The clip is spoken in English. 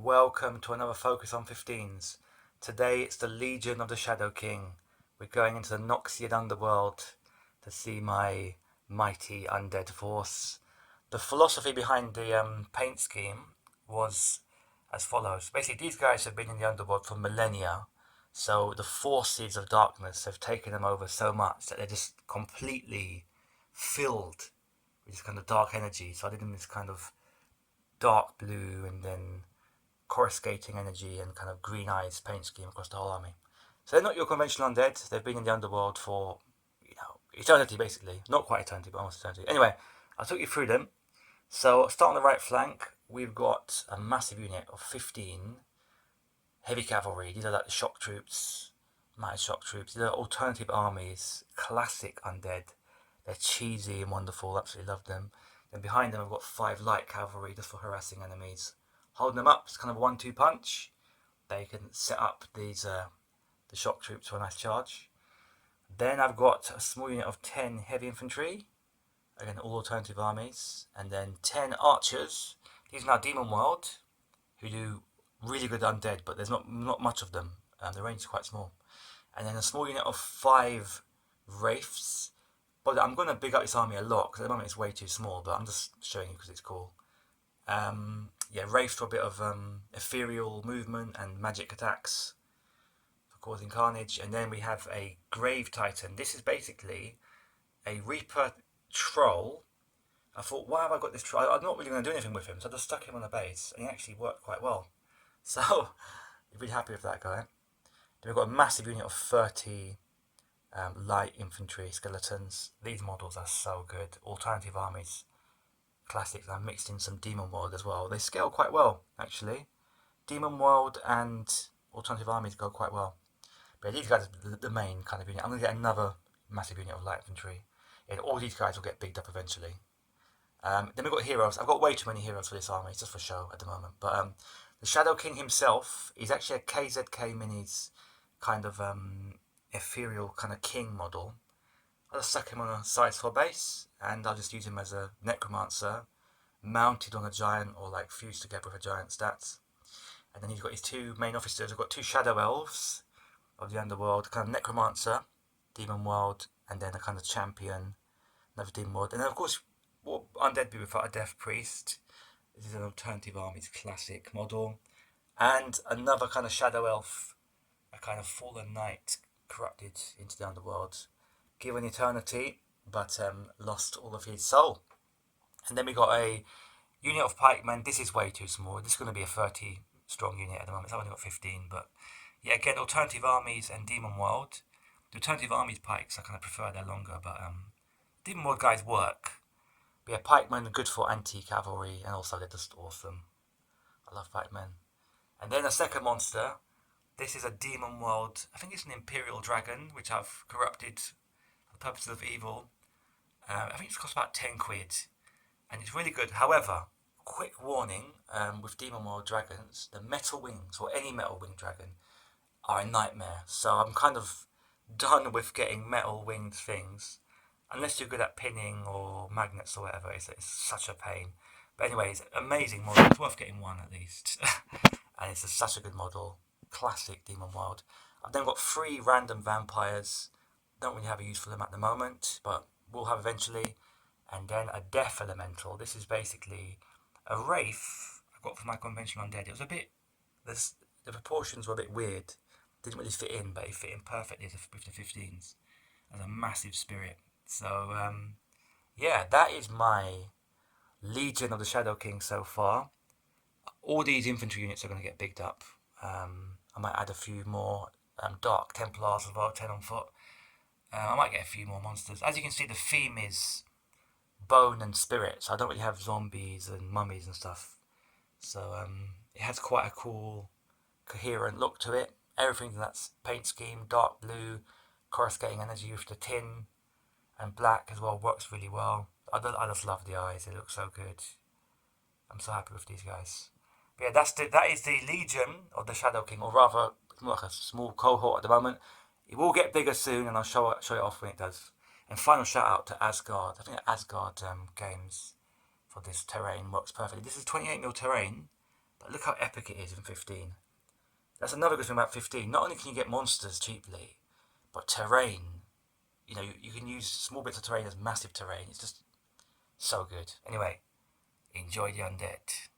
Welcome to another Focus on 15s. Today it's the Legion of the Shadow King. We're going into the Noxian underworld to see my mighty undead force. The philosophy behind the paint scheme was as follows. Basically, these guys have been in the underworld for millennia, so the forces of darkness have taken them over so much that they're just completely filled with this kind of dark energy. So I did them this kind of dark blue and then coruscating energy and kind of green eyes paint scheme across the whole army. So they're not your conventional undead. They've been in the underworld for, eternity basically. Not quite eternity, but almost eternity. Anyway, I'll talk you through them. So start on the right flank. We've got a massive unit of 15 heavy cavalry. These are like the shock troops, mighty shock troops. These are alternative armies, classic undead. They're cheesy and wonderful. Absolutely love them. Then behind them, we've got 5 light cavalry just for harassing enemies. Holding them up, it's kind of a 1-2 punch. They can set up these the shock troops for a nice charge. Then I've got a small unit of 10 heavy infantry, again all alternative armies, and then 10 archers. These are now Demon World, who do really good undead, but there's not much of them. The range is quite small. And then a small unit of 5 wraiths. But I'm going to big up this army a lot because at the moment it's way too small, but I'm just showing you because it's cool. Wraiths for a bit of ethereal movement and magic attacks for causing carnage. And then we have a Grave Titan. This is basically a Reaper troll. I thought, why have I got this troll? I'm not really going to do anything with him, so I just stuck him on the base, and he actually worked quite well. So, you're really happy with that guy. Then we've got a massive unit of 30 light infantry skeletons. These models are so good. Alternative armies, classics. I've mixed in some Demon World as well. They scale quite well, actually. Demon World and alternative armies go quite well. But these guys are the main kind of unit. I'm going to get another massive unit of light infantry. And all these guys will get bigged up eventually. Then we've got heroes. I've got way too many heroes for this army. It's just for show at the moment. But the Shadow King himself is actually a KZK Minis kind of ethereal kind of king model. I'll just stuck him on a size 4 base, and I'll just use him as a necromancer mounted on a giant or like fused together with a giant stats. And then he's got his 2 main officers. I've got 2 shadow elves of the underworld, kind of necromancer, demon world, and then a kind of champion, another demon world. And then of course, what undead be without a death priest? This is an alternative armies classic model, and another kind of shadow elf, a kind of fallen knight corrupted into the underworld, given eternity, but lost all of his soul. And then we got a unit of pikemen. This is way too small. This is going to be a 30 strong unit at the moment. I've only got 15, but yeah, again, alternative armies and Demon World. The alternative armies pikes, I kind of prefer, they're longer, but Demon World guys work. But yeah, pikemen are good for anti-cavalry, and also they're just awesome. I love pikemen. And then a second monster. This is a Demon World, I think it's an Imperial Dragon, which I've corrupted for the purposes of evil. I think it's cost about 10 quid, and it's really good. However, quick warning, with Demon World dragons, the metal wings, or any metal winged dragon, are a nightmare. So I'm kind of done with getting metal winged things. Unless you're good at pinning or magnets or whatever, it's such a pain. But anyway, it's an amazing model. It's worth getting one at least. And it's such a good model. Classic Demon World. I've then got 3 random vampires. Don't really have a use for them at the moment, but we'll have eventually. And then a Death Elemental. This is basically a wraith I got for my conventional undead. It was a bit, the proportions were a bit weird. Didn't really fit in, but it fit in perfectly with the 15s. As a massive spirit. So, yeah, that is my Legion of the Shadow King so far. All these infantry units are going to get bigged up. I might add a few more Dark Templars as well, 10 on foot. I might get a few more monsters. As you can see, the theme is bone and spirit, so I don't really have zombies and mummies and stuff. So it has quite a cool, coherent look to it. Everything that's paint scheme, dark blue, coruscating energy with the tin, and black as well works really well. I just love the eyes, they look so good. I'm so happy with these guys. But yeah, that is the Legion of the Shadow King, or rather, it's more like a small cohort at the moment. It will get bigger soon, and I'll show it off when it does. And final shout out to Asgard. I think Asgard Games for this terrain works perfectly. This is 28mm terrain, But look how epic it is in 15. That's another good thing about 15. Not only can you get monsters cheaply, but terrain. You know, you can use small bits of terrain as massive terrain. It's just so good. Anyway, enjoy the undead.